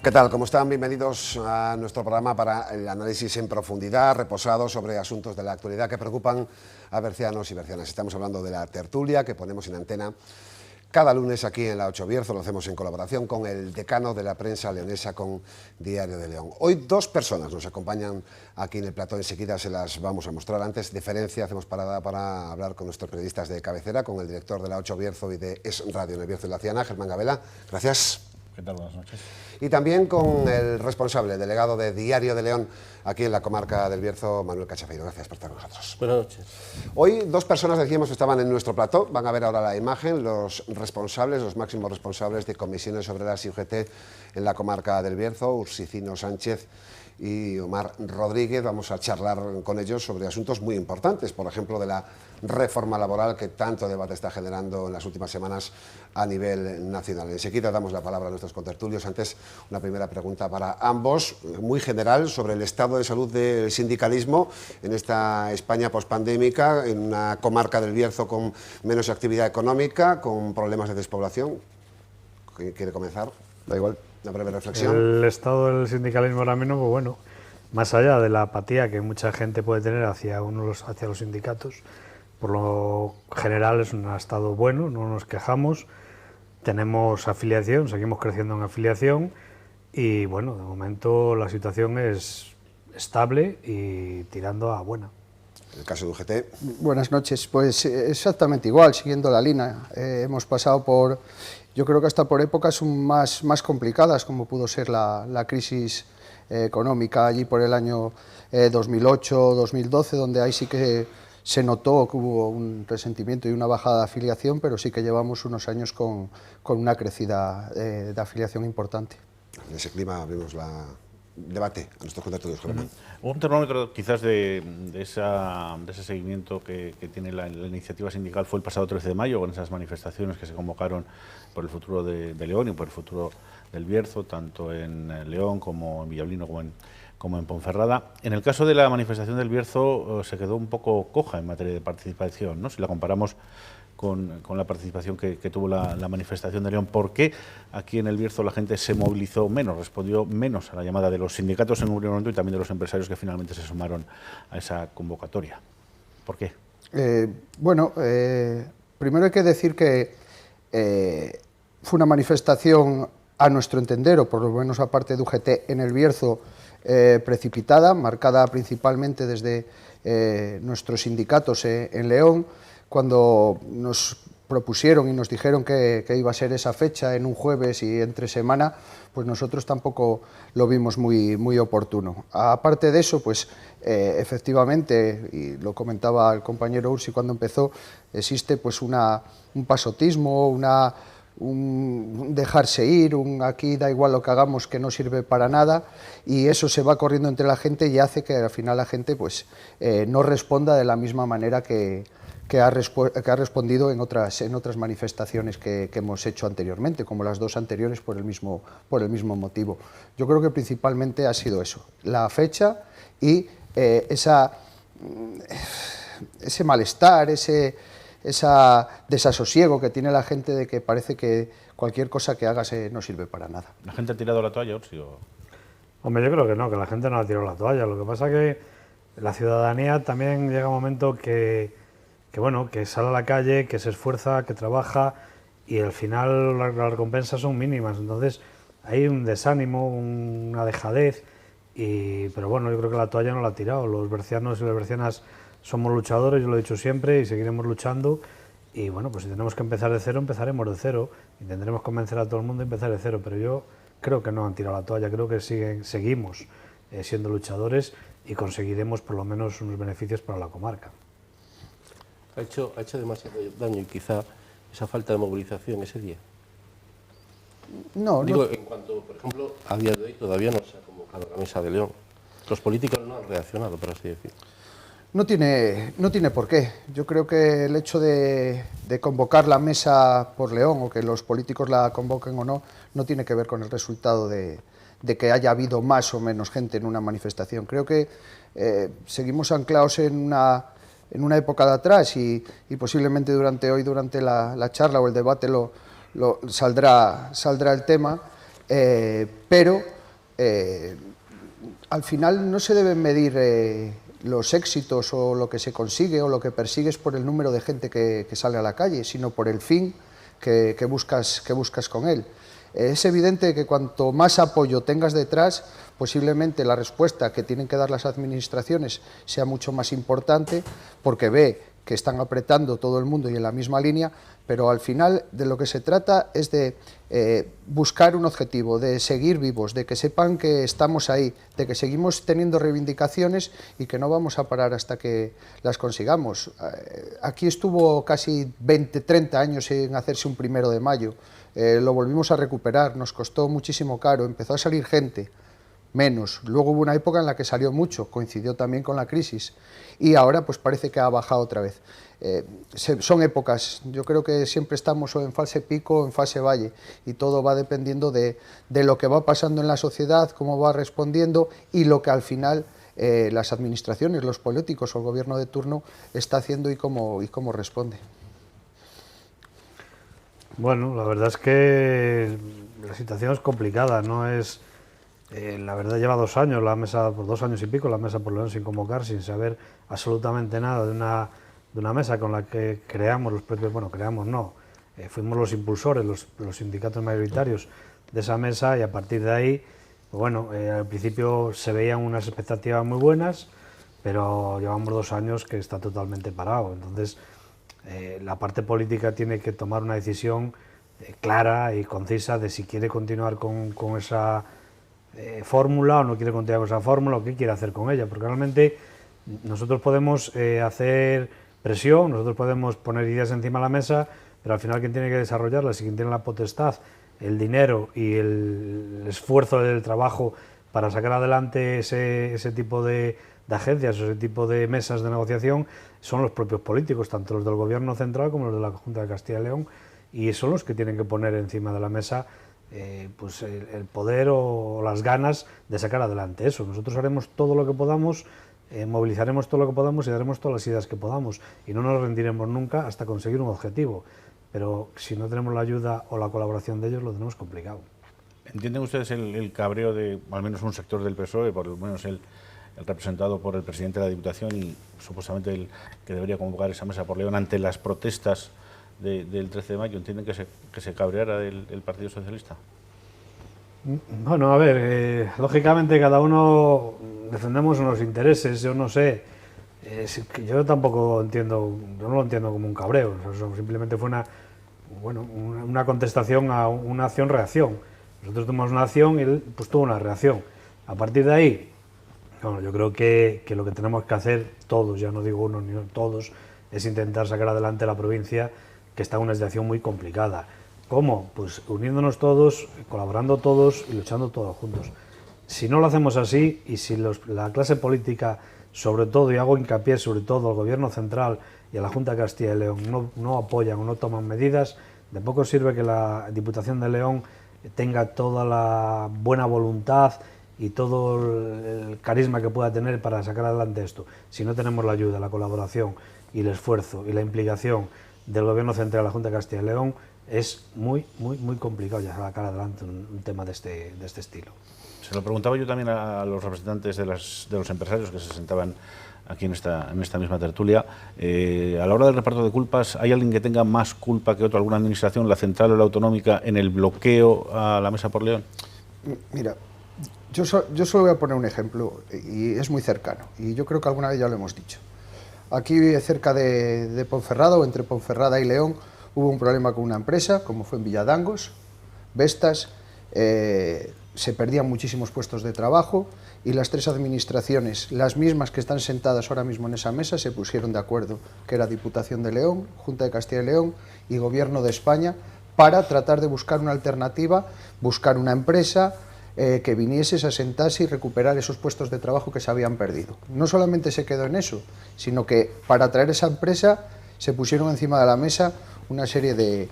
¿Qué tal? ¿Cómo están? Bienvenidos a nuestro programa para el análisis en profundidad, reposado sobre asuntos de la actualidad que preocupan a bercianos y bercianas. Estamos hablando de la tertulia que ponemos en antena cada lunes aquí en la 8 Bierzo. Lo hacemos en colaboración con el decano de la prensa leonesa, con Diario de León. Hoy dos personas nos acompañan aquí en el plató, enseguida se las vamos a mostrar. Antes, deferencia, hacemos parada para hablar con nuestros periodistas de cabecera, con el director de la 8 Bierzo y de Es Radio en el Bierzo y la Ciana, Germán Gabela. Gracias. ¿Qué tal? Buenas noches. Y también con el responsable, delegado de Diario de León, aquí en la comarca del Bierzo, Manuel Cachafeiro. Gracias por estar con nosotros. Buenas noches. Hoy dos personas, decíamos, estaban en nuestro plató. Van a ver ahora la imagen, los responsables, los máximos responsables de comisiones obreras y UGT en la comarca del Bierzo, Ursicino Sánchez y Omar Rodríguez. Vamos a charlar con ellos sobre asuntos muy importantes, por ejemplo, de la reforma laboral que tanto debate está generando en las últimas semanas a nivel nacional. Enseguida damos la palabra a nuestros contertulios. Antes, una primera pregunta para ambos, muy general, sobre el estado de salud del sindicalismo en esta España pospandémica, en una comarca del Bierzo con menos actividad económica, con problemas de despoblación. ¿Quién quiere comenzar? Da igual, una breve reflexión. El estado del sindicalismo ahora mismo, pues bueno, más allá de la apatía que mucha gente puede tener hacia los sindicatos, por lo general es un estado bueno, no nos quejamos, tenemos afiliación, seguimos creciendo en afiliación y bueno, de momento la situación es estable y tirando a buena. En el caso de UGT. Buenas noches, pues exactamente igual, siguiendo la línea. Hemos pasado por, yo creo que hasta por épocas más complicadas, como pudo ser la crisis económica allí por el año 2008-2012, donde ahí sí que se notó que hubo un resentimiento y una bajada de afiliación, pero sí que llevamos unos años con una crecida de afiliación importante. En ese clima abrimos el debate a nuestros contertulios, Germán. Un termómetro quizás de ese seguimiento que tiene la iniciativa sindical fue el pasado 13 de mayo, con esas manifestaciones que se convocaron por el futuro de León y por el futuro del Bierzo, tanto en León como en Villablino como en Ponferrada. En el caso de la manifestación del Bierzo se quedó un poco coja en materia de participación, ¿no? Si la comparamos con la participación que tuvo la manifestación de León. ¿Por qué aquí en el Bierzo la gente se movilizó menos, respondió menos a la llamada de los sindicatos en un primer momento y también de los empresarios que finalmente se sumaron a esa convocatoria? ¿Por qué? Primero hay que decir que fue una manifestación, a nuestro entender, o por lo menos aparte de UGT, en el Bierzo, precipitada, marcada principalmente desde nuestros sindicatos en León, cuando nos propusieron y nos dijeron que iba a ser esa fecha en un jueves y entre semana, pues nosotros tampoco lo vimos muy oportuno. Aparte de eso, pues efectivamente, y lo comentaba el compañero Ursi cuando empezó, existe pues un pasotismo, un dejarse ir, aquí da igual lo que hagamos, que no sirve para nada, y eso se va corriendo entre la gente y hace que al final la gente pues no responda de la misma manera que ha respondido en otras manifestaciones que hemos hecho anteriormente, como las dos anteriores por el mismo motivo. Yo creo que principalmente ha sido eso, la fecha y ese malestar, ese desasosiego que tiene la gente de que parece que cualquier cosa que hagas no sirve para nada. ¿La gente ha tirado la toalla, Ursi? Hombre, yo creo que no, que la gente no ha tirado la toalla. Lo que pasa es que la ciudadanía también llega un momento que sale a la calle, que se esfuerza, que trabaja y al final las recompensas son mínimas. Entonces hay un desánimo, una dejadez, pero bueno, yo creo que la toalla no la ha tirado. Los bercianos y las bercianas somos luchadores, yo lo he dicho siempre, y seguiremos luchando. Y bueno, pues si tenemos que empezar de cero, empezaremos de cero. Intentaremos convencer a todo el mundo a empezar de cero, pero yo creo que no han tirado la toalla, creo que seguimos siendo luchadores y conseguiremos por lo menos unos beneficios para la comarca. Ha hecho demasiado daño y quizá esa falta de movilización ese día. No, en cuanto, por ejemplo, a día de hoy todavía no se ha convocado la mesa de León. Los políticos no han reaccionado, por así decirlo. No tiene por qué. Yo creo que el hecho de convocar la mesa por León o que los políticos la convoquen o no, no tiene que ver con el resultado de que haya habido más o menos gente en una manifestación. Creo que seguimos anclados en una época de atrás y posiblemente durante la charla o el debate saldrá el tema, pero al final no se deben medir los éxitos o lo que se consigue o lo que persigues por el número de gente que sale a la calle, sino por el fin que buscas con él. Es evidente que cuanto más apoyo tengas detrás, posiblemente la respuesta que tienen que dar las administraciones sea mucho más importante, porque ve que están apretando todo el mundo y en la misma línea, pero al final de lo que se trata es de buscar un objetivo, de seguir vivos, de que sepan que estamos ahí, de que seguimos teniendo reivindicaciones y que no vamos a parar hasta que las consigamos. Aquí estuvo casi 20, 30 años en hacerse un 1 de mayo, lo volvimos a recuperar, nos costó muchísimo caro, empezó a salir gente, menos. Luego hubo una época en la que salió mucho, coincidió también con la crisis, y ahora pues parece que ha bajado otra vez. Son épocas, yo creo que siempre estamos o en fase pico o en fase valle, y todo va dependiendo de lo que va pasando en la sociedad, cómo va respondiendo, y lo que al final las administraciones, los políticos o el gobierno de turno está haciendo y cómo responde. Bueno, la verdad es que la situación es complicada, no es... la verdad lleva 2 años la mesa, por 2 años y pico, la Mesa por León sin convocar, sin saber absolutamente nada de una mesa con la que creamos los propios, bueno, creamos no, fuimos los impulsores, los sindicatos mayoritarios de esa mesa, y a partir de ahí, pues bueno, al principio se veían unas expectativas muy buenas, pero llevamos 2 años que está totalmente parado. Entonces la parte política tiene que tomar una decisión clara y concisa de si quiere continuar con esa fórmula o no quiere continuar con esa fórmula, o qué quiere hacer con ella, porque realmente nosotros podemos hacer presión, nosotros podemos poner ideas encima de la mesa, pero al final quien tiene que desarrollarlas y quien tiene la potestad, el dinero y el esfuerzo del trabajo para sacar adelante ese tipo de agencias, ese tipo de mesas de negociación, son los propios políticos, tanto los del Gobierno central como los de la Junta de Castilla y León, y son los que tienen que poner encima de la mesa pues el poder o las ganas de sacar adelante eso. Nosotros haremos todo lo que podamos, movilizaremos todo lo que podamos y daremos todas las ideas que podamos, y no nos rendiremos nunca hasta conseguir un objetivo, pero si no tenemos la ayuda o la colaboración de ellos, lo tenemos complicado. ¿Entienden ustedes el cabreo de al menos un sector del PSOE, por lo menos el representado por el presidente de la Diputación y supuestamente el que debería convocar esa mesa por León ante las protestas del 13 de mayo? ¿Entienden que se cabreara el Partido Socialista? Bueno, a ver, lógicamente cada uno defendemos unos intereses, yo no sé, yo tampoco entiendo, yo no lo entiendo como un cabreo, simplemente fue una contestación a una acción-reacción. Nosotros tuvimos una acción y él pues tuvo una reacción. A partir de ahí, bueno, yo creo que lo que tenemos que hacer todos, ya no digo uno ni todos, es intentar sacar adelante la provincia, que está en una situación muy complicada. ¿Cómo? Pues uniéndonos todos, colaborando todos y luchando todos juntos. Si no lo hacemos así, y si la clase política, sobre todo, y hago hincapié sobre todo al Gobierno central y a la Junta de Castilla y León, no apoyan o no toman medidas, de poco sirve que la Diputación de León tenga toda la buena voluntad y todo el carisma que pueda tener para sacar adelante esto. Si no tenemos la ayuda, la colaboración y el esfuerzo y la implicación del Gobierno central, la Junta de Castilla y León, es muy complicado ya sacar adelante un tema de este estilo. Se lo preguntaba yo también a los representantes de los empresarios que se sentaban aquí en esta misma tertulia. A la hora del reparto de culpas, ¿hay alguien que tenga más culpa que otro, alguna administración, la central o la autonómica, en el bloqueo a la Mesa por León? Mira, yo solo voy a poner un ejemplo, y es muy cercano, y yo creo que alguna vez ya lo hemos dicho. Aquí cerca de Ponferrada, o entre Ponferrada y León, hubo un problema con una empresa, como fue en Villadangos, Vestas, se perdían muchísimos puestos de trabajo, y las 3 administraciones, las mismas que están sentadas ahora mismo en esa mesa, se pusieron de acuerdo, que era Diputación de León, Junta de Castilla y León y Gobierno de España, para tratar de buscar una alternativa, buscar una empresa que viniese, se asentase y recuperar esos puestos de trabajo que se habían perdido. No solamente se quedó en eso, sino que para atraer esa empresa se pusieron encima de la mesa una serie de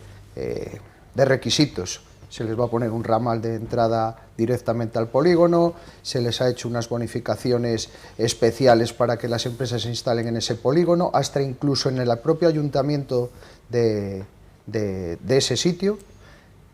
requisitos. Se les va a poner un ramal de entrada directamente al polígono, se les ha hecho unas bonificaciones especiales para que las empresas se instalen en ese polígono, hasta incluso en el propio ayuntamiento de ese sitio.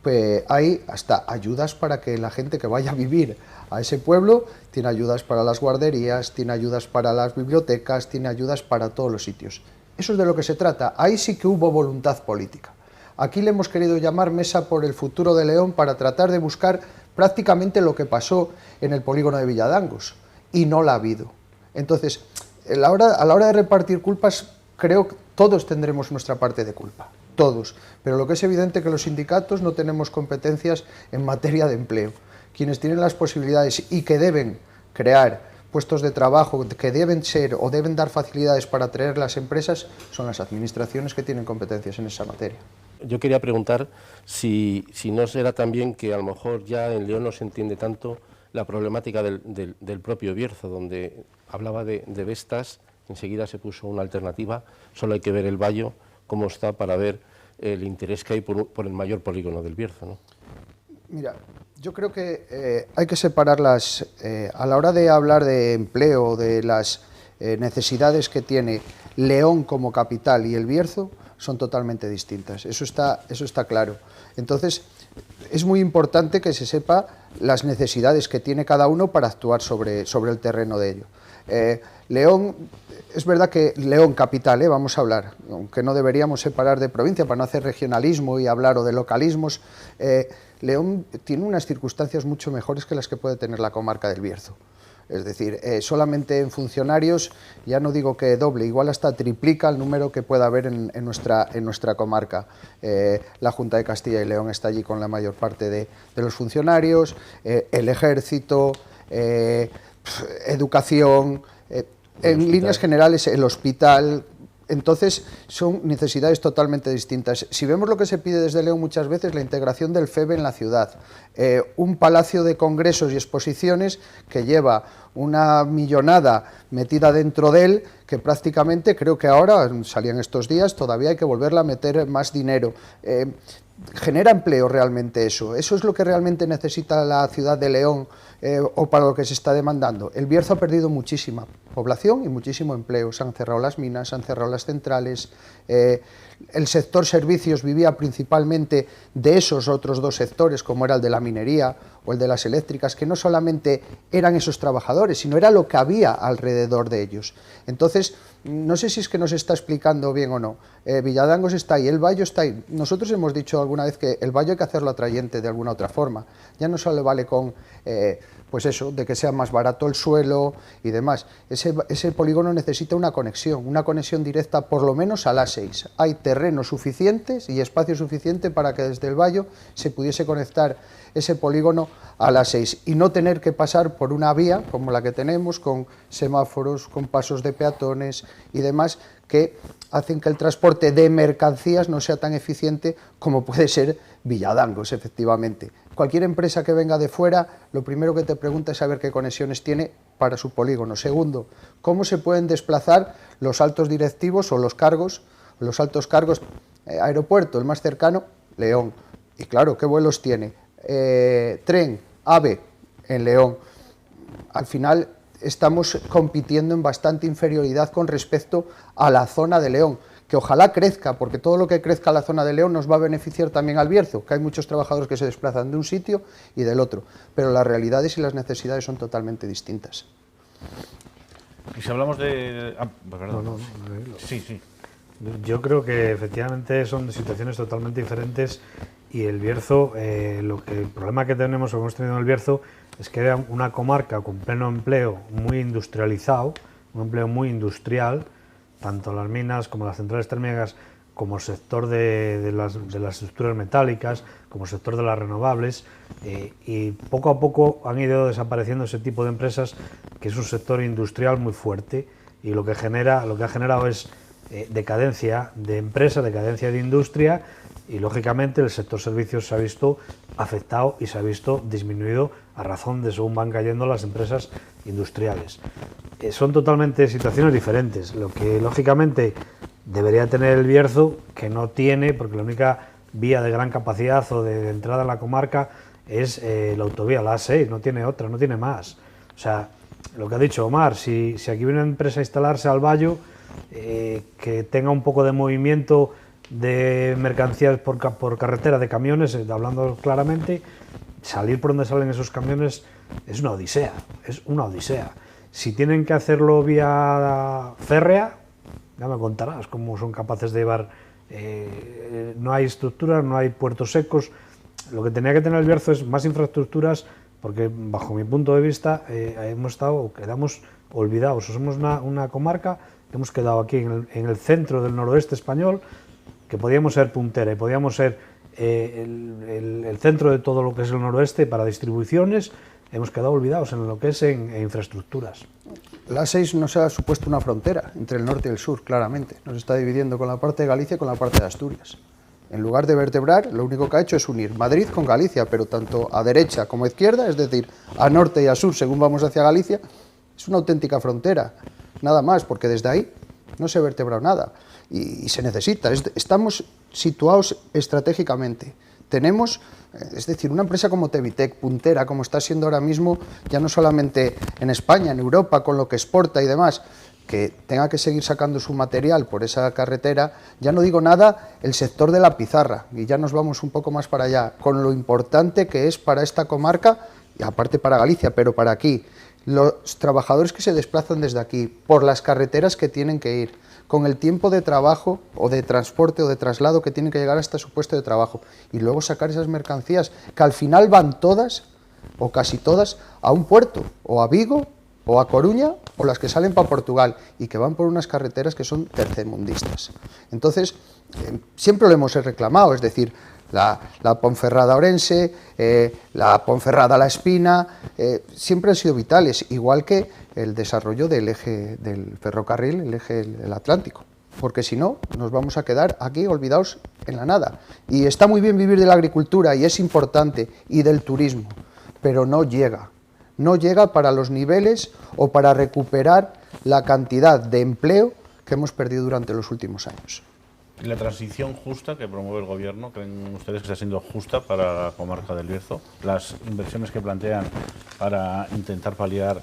pues hay hasta ayudas para que la gente que vaya a vivir a ese pueblo, tiene ayudas para las guarderías, tiene ayudas para las bibliotecas, tiene ayudas para todos los sitios. Eso es de lo que se trata. Ahí sí que hubo voluntad política. Aquí le hemos querido llamar Mesa por el Futuro de León para tratar de buscar prácticamente lo que pasó en el polígono de Villadangos, y no la ha habido. Entonces, a la hora de repartir culpas, creo que todos tendremos nuestra parte de culpa, todos, pero lo que es evidente es que los sindicatos no tenemos competencias en materia de empleo. Quienes tienen las posibilidades y que deben crear puestos de trabajo, que deben ser o deben dar facilidades para atraer las empresas, son las administraciones que tienen competencias en esa materia. Yo quería preguntar si no será también que a lo mejor ya en León no se entiende tanto la problemática del propio Bierzo, donde hablaba de Vestas, enseguida se puso una alternativa, solo hay que ver el Bayo, cómo está, para ver el interés que hay por el mayor polígono del Bierzo, ¿no? Mira, yo creo que hay que separarlas, a la hora de hablar de empleo, de las necesidades que tiene León como capital y el Bierzo, son totalmente distintas, eso está claro. Entonces, es muy importante que se sepa las necesidades que tiene cada uno para actuar sobre el terreno de ello. León, es verdad que León capital, vamos a hablar, aunque no deberíamos separar de provincia para no hacer regionalismo y hablar o de localismos, León tiene unas circunstancias mucho mejores que las que puede tener la comarca del Bierzo. Es decir, solamente en funcionarios, ya no digo que doble, igual hasta triplica el número que pueda haber en nuestra comarca. La Junta de Castilla y León está allí con la mayor parte de los funcionarios, el ejército, educación, en líneas generales el hospital. Entonces, son necesidades totalmente distintas. Si vemos lo que se pide desde León muchas veces, la integración del FEBE en la ciudad, un palacio de congresos y exposiciones que lleva una millonada metida dentro de él, que prácticamente creo que ahora, salían estos días, todavía hay que volverla a meter más dinero. Genera empleo realmente eso es lo que realmente necesita la ciudad de León, o para lo que se está demandando. El Bierzo ha perdido muchísima población y muchísimo empleo, se han cerrado las minas, se han cerrado las centrales, el sector servicios vivía principalmente de esos otros dos sectores, como era el de la minería o el de las eléctricas, que no solamente eran esos trabajadores, sino era lo que había alrededor de ellos. Entonces, no sé si es que nos está explicando bien o no. Villadangos está ahí, el Bayo está ahí. Nosotros hemos dicho alguna vez que el Bayo hay que hacerlo atrayente de alguna otra forma. Ya no solo vale con, pues eso, de que sea más barato el suelo y demás. Ese polígono necesita una conexión directa por lo menos a la A6. Hay terrenos suficientes y espacio suficiente para que desde el Bayo se pudiese conectar ese polígono a la A6 y no tener que pasar por una vía como la que tenemos, con semáforos, con pasos de peatones y demás, que hacen que el transporte de mercancías no sea tan eficiente como puede ser Villadangos, efectivamente. Cualquier empresa que venga de fuera, lo primero que te pregunta es saber qué conexiones tiene para su polígono. Segundo, cómo se pueden desplazar los altos directivos o los altos cargos. Aeropuerto, el más cercano, León. Y claro, ¿qué vuelos tiene? Tren, AVE, en León. Al final estamos compitiendo en bastante inferioridad con respecto a la zona de León, que ojalá crezca, porque todo lo que crezca la zona de León nos va a beneficiar también al Bierzo, que hay muchos trabajadores que se desplazan de un sitio y del otro, pero las realidades y las necesidades son totalmente distintas. Y si hablamos de... perdón. No, sí. Yo creo que efectivamente son situaciones totalmente diferentes y el Bierzo, el problema que tenemos o hemos tenido en el Bierzo es que era una comarca con pleno empleo muy industrializado, un empleo muy industrial, tanto las minas como las centrales térmicas, como el sector de las estructuras metálicas, como el sector de las renovables, y poco a poco han ido desapareciendo ese tipo de empresas, que es un sector industrial muy fuerte, y lo que ha generado es decadencia de empresas, decadencia de industria, y lógicamente el sector servicios se ha visto afectado y se ha visto disminuido a razón de según van cayendo las empresas industriales. Son totalmente situaciones diferentes, lo que lógicamente debería tener el Bierzo, que no tiene, porque la única vía de gran capacidad o de entrada en la comarca es la autovía, la A6, no tiene otra, no tiene más. O sea, lo que ha dicho Omar, si aquí viene una empresa a instalarse al Bayo, que tenga un poco de movimiento de mercancías por carretera, de camiones, hablando claramente, salir por donde salen esos camiones es una odisea, Si tienen que hacerlo vía férrea, ya me contarás cómo son capaces de llevar, no hay estructuras, no hay puertos secos. Lo que tenía que tener el Bierzo es más infraestructuras, porque bajo mi punto de vista quedamos olvidados. Somos una comarca que hemos quedado aquí en el centro del noroeste español, que podíamos ser puntera y podíamos ser el centro de todo lo que es el noroeste para distribuciones. Hemos quedado olvidados en lo que es en infraestructuras. La A6 nos ha supuesto una frontera entre el norte y el sur, claramente. Nos está dividiendo con la parte de Galicia y con la parte de Asturias. En lugar de vertebrar, lo único que ha hecho es unir Madrid con Galicia, pero tanto a derecha como a izquierda, es decir, a norte y a sur, según vamos hacia Galicia, es una auténtica frontera. Nada más, porque desde ahí no se ha vertebrado nada. Y se necesita. Estamos situados estratégicamente. Tenemos, es decir, una empresa como Tevitec, puntera, como está siendo ahora mismo, ya no solamente en España, en Europa, con lo que exporta y demás, que tenga que seguir sacando su material por esa carretera, ya no digo nada, el sector de la pizarra, y ya nos vamos un poco más para allá, con lo importante que es para esta comarca, y aparte para Galicia, pero para aquí, los trabajadores que se desplazan desde aquí, por las carreteras que tienen que ir, con el tiempo de trabajo o de transporte o de traslado que tienen que llegar hasta su puesto de trabajo y luego sacar esas mercancías que al final van todas o casi todas a un puerto o a Vigo o a Coruña o las que salen para Portugal y que van por unas carreteras que son tercermundistas. Entonces, siempre lo hemos reclamado, es decir, la Ponferrada-Orense, la Ponferrada-La Espina, siempre han sido vitales, igual que el desarrollo del eje del ferrocarril, el eje del Atlántico, porque si no, nos vamos a quedar aquí olvidados en la nada. Y está muy bien vivir de la agricultura, y es importante, y del turismo, pero no llega para los niveles o para recuperar la cantidad de empleo que hemos perdido durante los últimos años. ¿Y la transición justa que promueve el Gobierno, creen ustedes que está siendo justa para la comarca del Bierzo? ¿Las inversiones que plantean para intentar paliar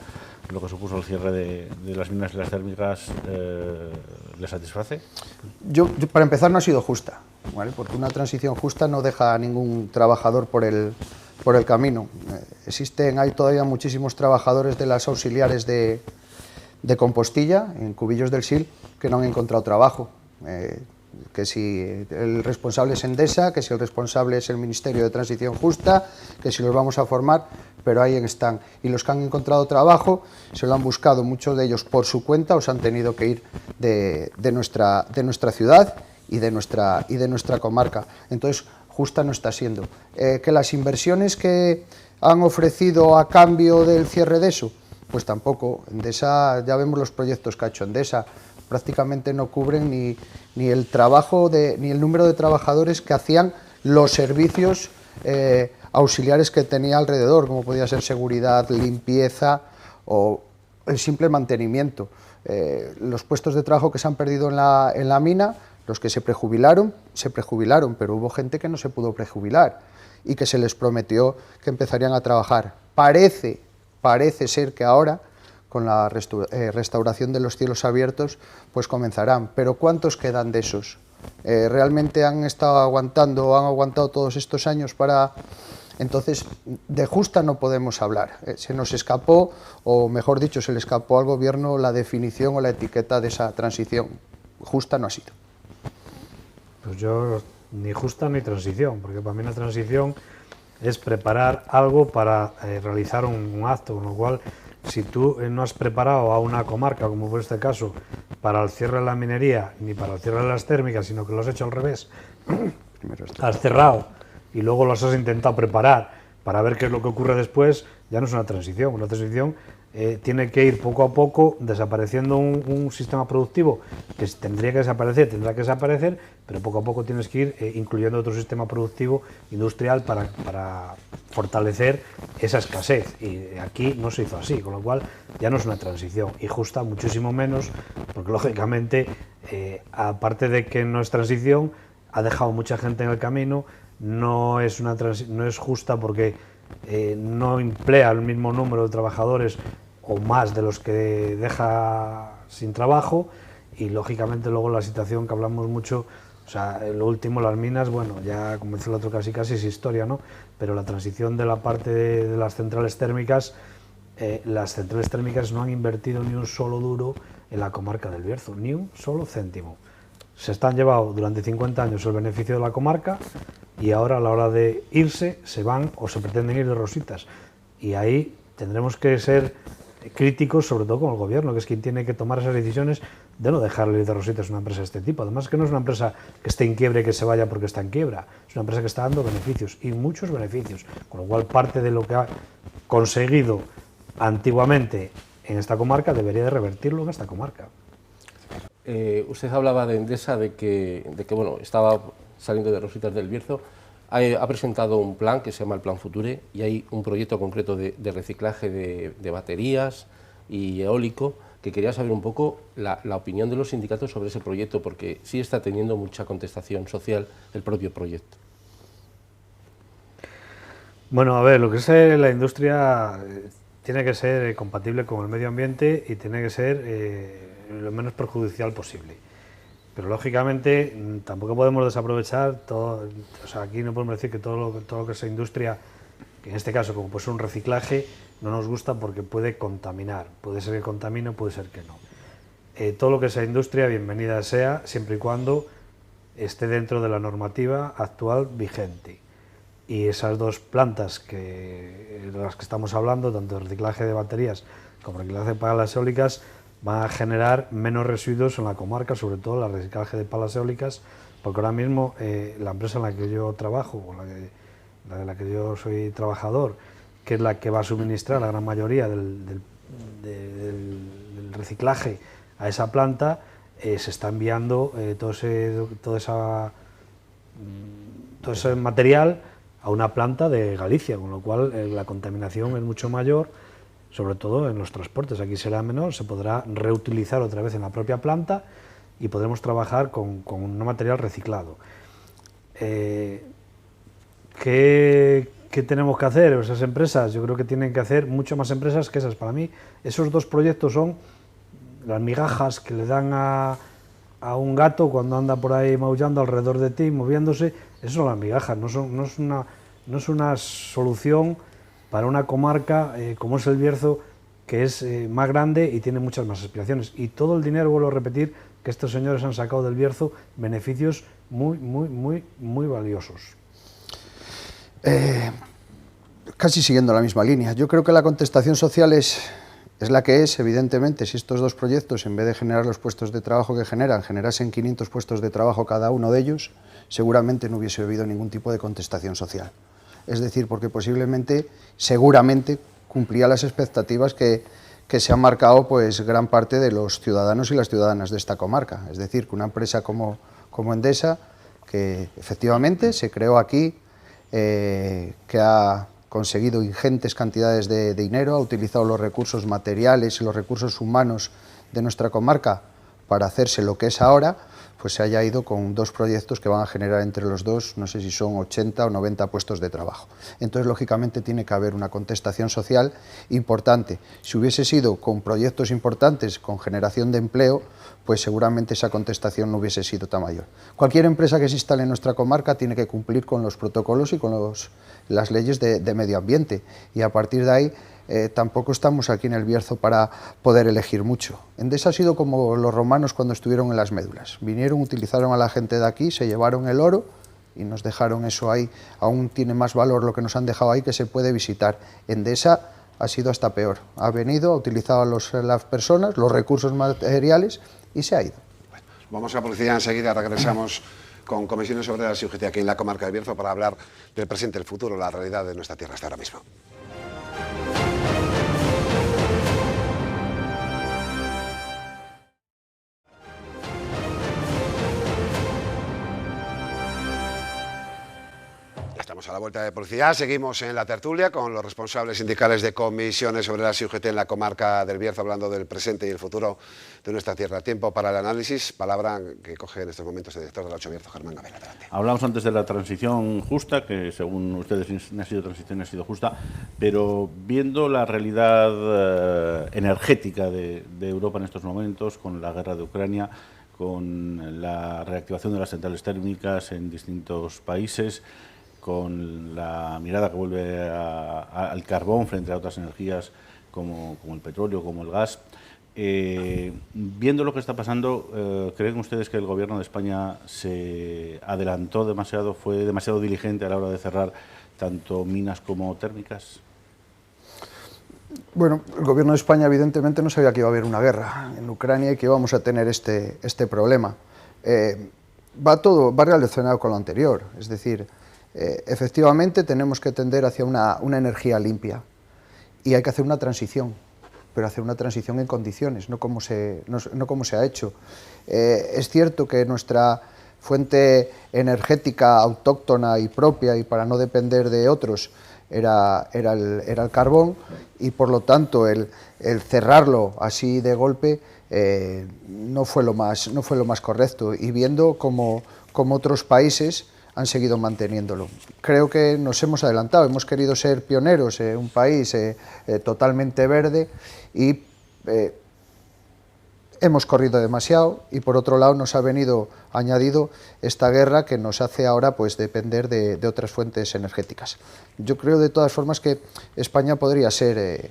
lo que supuso el cierre de las minas y las térmicas les satisface? Yo, para empezar, no ha sido justa, ¿vale? Porque una transición justa no deja a ningún trabajador por el camino. Hay todavía muchísimos trabajadores de las auxiliares de Compostilla, en Cubillos del Sil, que no han encontrado trabajo. Que si el responsable es Endesa, que si el responsable es el Ministerio de Transición Justa, que si los vamos a formar, pero ahí están. Y los que han encontrado trabajo se lo han buscado, muchos de ellos por su cuenta, o se han tenido que ir de nuestra ciudad y de nuestra comarca. Entonces, justa no está siendo. Que las inversiones que han ofrecido a cambio del cierre de eso, pues tampoco. Endesa, ya vemos los proyectos que ha hecho Endesa, prácticamente no cubren ni el trabajo ni el número de trabajadores que hacían los servicios auxiliares que tenía alrededor, como podía ser seguridad, limpieza o el simple mantenimiento. Los puestos de trabajo que se han perdido en la mina, los que se prejubilaron, pero hubo gente que no se pudo prejubilar y que se les prometió que empezarían a trabajar. Parece ser que ahora, con la restauración de los cielos abiertos, pues comenzarán. Pero ¿cuántos quedan de esos? ¿Realmente han aguantado todos estos años para...? Entonces, de justa no podemos hablar. Se nos escapó, o mejor dicho, se le escapó al Gobierno la definición o la etiqueta de esa transición. Justa no ha sido. Pues yo, ni justa ni transición, porque para mí la transición es preparar algo para realizar un acto, con lo cual, si tú no has preparado a una comarca, como por este caso, para el cierre de la minería, ni para el cierre de las térmicas, sino que lo has hecho al revés, has cerrado y luego los has intentado preparar para ver qué es lo que ocurre después, ya no es una transición. Una transición tiene que ir poco a poco desapareciendo un sistema productivo que tendrá que desaparecer, pero poco a poco tienes que ir incluyendo otro sistema productivo industrial para fortalecer esa escasez. Y aquí no se hizo así, con lo cual ya no es una transición, y justa muchísimo menos, porque lógicamente, aparte de que no es transición, ha dejado mucha gente en el camino. No es justa porque no emplea el mismo número de trabajadores o más de los que deja sin trabajo, y lógicamente luego la situación que hablamos mucho O sea, lo último, las minas, bueno, ya como dice el otro, casi es historia, ¿no? Pero la transición de la parte de las centrales térmicas no han invertido ni un solo duro en la comarca del Bierzo, ni un solo céntimo. Se están llevando durante 50 años el beneficio de la comarca y ahora a la hora de irse se van o se pretenden ir de rositas. Y ahí tendremos que ser críticos, sobre todo con el gobierno, que es quien tiene que tomar esas decisiones de no dejarle ir de rositas a una empresa de este tipo. Además, que no es una empresa que esté en quiebra y que se vaya porque está en quiebra, es una empresa que está dando beneficios, y muchos beneficios, con lo cual parte de lo que ha conseguido antiguamente en esta comarca debería de revertirlo en esta comarca. Usted hablaba de Endesa, de que bueno, estaba saliendo de Rositas del Bierzo. Ha presentado un plan que se llama el Plan Future, y hay un proyecto concreto de reciclaje de baterías y eólico, que quería saber un poco la opinión de los sindicatos sobre ese proyecto, porque sí está teniendo mucha contestación social el propio proyecto. Bueno, a ver, lo que es la industria tiene que ser compatible con el medio ambiente y tiene que ser lo menos perjudicial posible. Pero lógicamente tampoco podemos desaprovechar todo, o sea, aquí no podemos decir que todo lo que es industria, que en este caso como puede ser un reciclaje, no nos gusta porque puede contaminar, puede ser que contamine, puede ser que no. Todo lo que sea industria, bienvenida sea, siempre y cuando esté dentro de la normativa actual vigente. Y esas dos plantas de las que estamos hablando, tanto el reciclaje de baterías como el reciclaje de palas eólicas, van a generar menos residuos en la comarca, sobre todo el reciclaje de palas eólicas, porque ahora mismo la empresa en la que yo trabajo, o la de la que yo soy trabajador, que es la que va a suministrar la gran mayoría del reciclaje a esa planta, se está enviando todo ese material a una planta de Galicia, con lo cual la contaminación es mucho mayor, sobre todo en los transportes. Aquí será menor, se podrá reutilizar otra vez en la propia planta y podremos trabajar con un material reciclado. ¿Qué tenemos que hacer esas empresas? Yo creo que tienen que hacer mucho más empresas que esas. Para mí, esos dos proyectos son las migajas que le dan a un gato cuando anda por ahí maullando alrededor de ti, moviéndose. Esas son las migajas, no es una solución para una comarca como es el Bierzo, que es más grande y tiene muchas más aspiraciones. Y todo el dinero, vuelvo a repetir, que estos señores han sacado del Bierzo, beneficios muy valiosos. Casi siguiendo la misma línea. Yo creo que la contestación social es la que es, evidentemente. Si estos dos proyectos, en vez de generar los puestos de trabajo que generan, generasen 500 puestos de trabajo cada uno de ellos, seguramente no hubiese habido ningún tipo de contestación social. Es decir, porque posiblemente, seguramente, cumplía las expectativas que se han marcado pues gran parte de los ciudadanos y las ciudadanas de esta comarca. Es decir, que una empresa como Endesa, que efectivamente se creó aquí, que ha conseguido ingentes cantidades de dinero, ha utilizado los recursos materiales y los recursos humanos de nuestra comarca para hacerse lo que es ahora, pues se haya ido con dos proyectos que van a generar entre los dos, no sé si son 80 o 90 puestos de trabajo. Entonces, lógicamente, tiene que haber una contestación social importante. Si hubiese sido con proyectos importantes, con generación de empleo, pues seguramente esa contestación no hubiese sido tan mayor. Cualquier empresa que se instale en nuestra comarca tiene que cumplir con los protocolos y con las leyes de medio ambiente, y a partir de ahí tampoco estamos aquí en el Bierzo para poder elegir mucho. Endesa ha sido como los romanos cuando estuvieron en las médulas. Vinieron, utilizaron a la gente de aquí, se llevaron el oro y nos dejaron eso ahí. Aún tiene más valor lo que nos han dejado ahí, que se puede visitar. Endesa ha sido hasta peor. Ha venido, ha utilizado a las personas, los recursos materiales y se ha ido. Bueno, vamos a publicidad enseguida, regresamos con Comisiones Obreras y UGT aquí en la comarca del Bierzo para hablar del presente, el futuro, la realidad de nuestra tierra hasta ahora mismo. A la vuelta de publicidad, seguimos en la tertulia con los responsables sindicales de Comisiones Obreras y UGT en la comarca del Bierzo, hablando del presente y el futuro de nuestra tierra. Tiempo para el análisis, palabra que coge en estos momentos el director de la 8 Bierzo, Germán Gabel. Adelante. Hablamos antes de la transición justa, que según ustedes no ha sido transición, ha sido justa, pero viendo la realidad energética de Europa en estos momentos, con la guerra de Ucrania, con la reactivación de las centrales térmicas en distintos países, con la mirada que vuelve al carbón frente a otras energías como el petróleo, como el gas. Viendo lo que está pasando, ¿creen ustedes que el Gobierno de España se adelantó demasiado, fue demasiado diligente a la hora de cerrar tanto minas como térmicas? Bueno, el Gobierno de España evidentemente no sabía que iba a haber una guerra en Ucrania y que íbamos a tener este problema. Va relacionado con lo anterior, es decir, efectivamente tenemos que tender hacia una energía limpia y hay que hacer una transición, pero hacer una transición en condiciones, no como se ha hecho. Es cierto que nuestra fuente energética autóctona y propia, y para no depender de otros, era el carbón, y por lo tanto el cerrarlo así de golpe no fue lo más correcto, y viendo cómo otros países han seguido manteniéndolo. Creo que nos hemos adelantado, hemos querido ser pioneros, un país totalmente verde, y hemos corrido demasiado, y por otro lado nos ha venido añadido esta guerra que nos hace ahora pues depender de otras fuentes energéticas. Yo creo de todas formas que España podría ser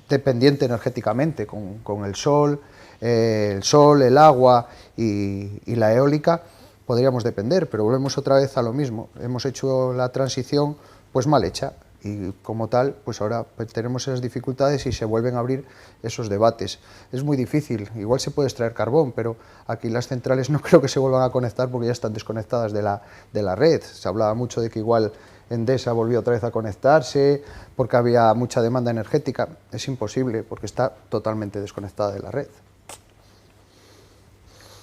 dependiente energéticamente con el sol, el agua y la eólica. Podríamos depender, pero volvemos otra vez a lo mismo. Hemos hecho la transición pues mal hecha, y como tal, pues ahora tenemos esas dificultades y se vuelven a abrir esos debates. Es muy difícil, igual se puede extraer carbón, pero aquí las centrales no creo que se vuelvan a conectar porque ya están desconectadas de la red. Se hablaba mucho de que igual Endesa volvió otra vez a conectarse porque había mucha demanda energética. Es imposible porque está totalmente desconectada de la red.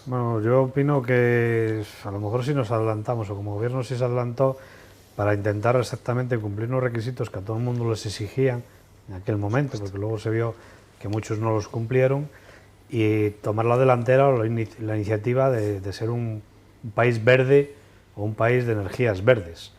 Bueno, yo opino que a lo mejor si nos adelantamos, o como gobierno sí se adelantó, para intentar exactamente cumplir unos requisitos que a todo el mundo les exigían en aquel momento, porque luego se vio que muchos no los cumplieron, y tomar la delantera o la iniciativa de ser un país verde o un país de energías verdes.